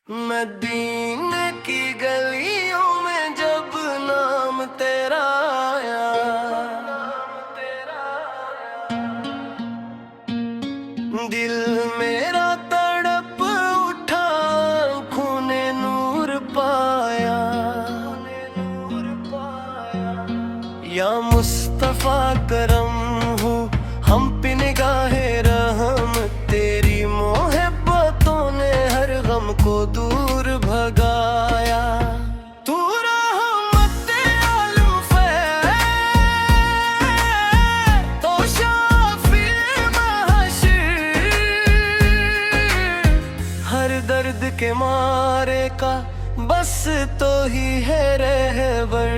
मदीने की गलियों में जब नाम तेरा आया, दिल मेरा तड़प उठा, आँखों ने नूर पाया। या मुस्तफा करम हूँ हम पे निगाहे रहम, तेरी मोहब्बतों ने हर गम को दूर भगाया। तू रहमते आलम फैज़, तो शाफ़ी महशर, हर दर्द के मारे का बस तो ही है रहबर।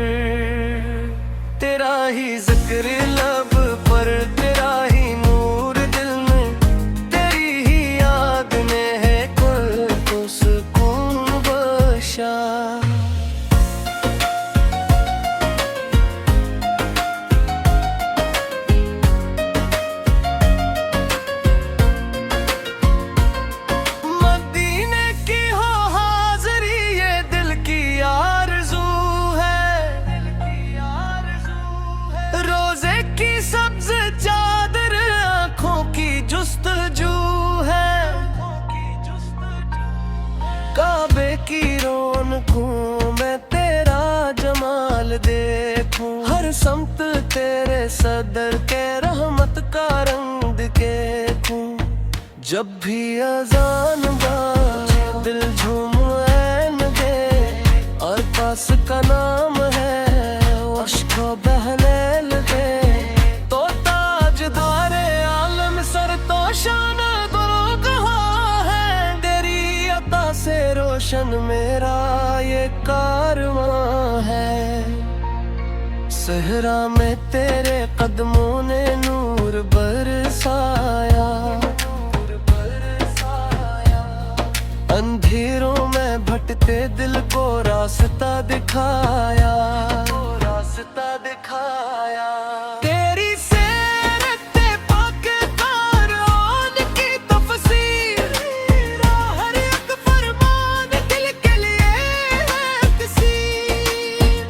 तेरा ही जिक्र लब पर, तेरा ही नूर दिल में, तेरी ही याद में है कुल को सुकून बख्शा। मदीने की हो हाज़री ये दिल की आरज़ू है, रोज़े की सब्ज़ चादर आँखों की जुस्तजू है। काबे की रौनकों में तेरा जमाल देखूं, हर समत तेरे सदर के रहमत का रंग देखूं। जब भी अज़ान बाजे दिल झूम ऐन दे, और पास का नाम है अश्को बहने लगे। तो ताजदारे आलम सर तो शान गुरु कहा है, तेरी अता से रोशन मेरा ये कारवां है। सहरा में तेरे कदमों ने नूर बरसाया, अंधेरों में भटके दिल को रास्ता दिखाया, रास्ता दिखाया। तेरी सीरत पाक क़ुरान की तफसीर, हर एक फरमान दिल के लिए है तसीर।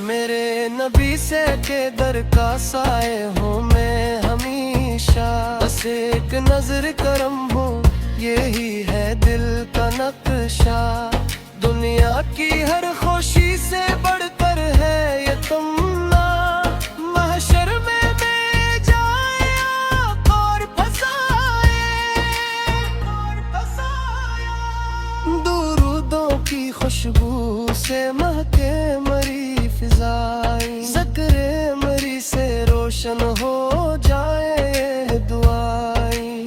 मेरे नबी से के दर का साए हूँ मैं हमेशा, बस एक नजर करम हूँ यही है दिल का नक्शा। दुनिया की हर खुशी से बढ़कर है ये तमन्ना, महशर में ले जाए और फसाए, दुरूदों की खुशबू से महके मरी फिजाएं, ज़िक्रे मरी से रोशन हो जाए दुआएं।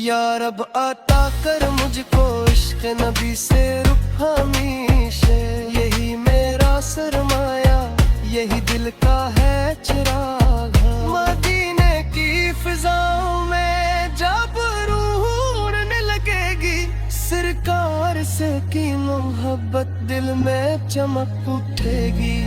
या रब अता कर मुझको इश्क़ नबी से रुख हमेशा, यही मेरा सरमाया, यही दिल का है चिराग। मदीने की फिजाओं में जब रूह उड़ने लगेगी, सरकार से की मोहब्बत दिल में चमक उठेगी।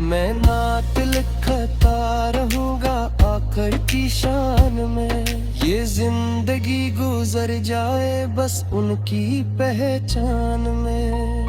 मैं नात लिखता रहूँगा आखिर की शान में, ये जिंदगी गुजर जाए बस उनकी पहचान में।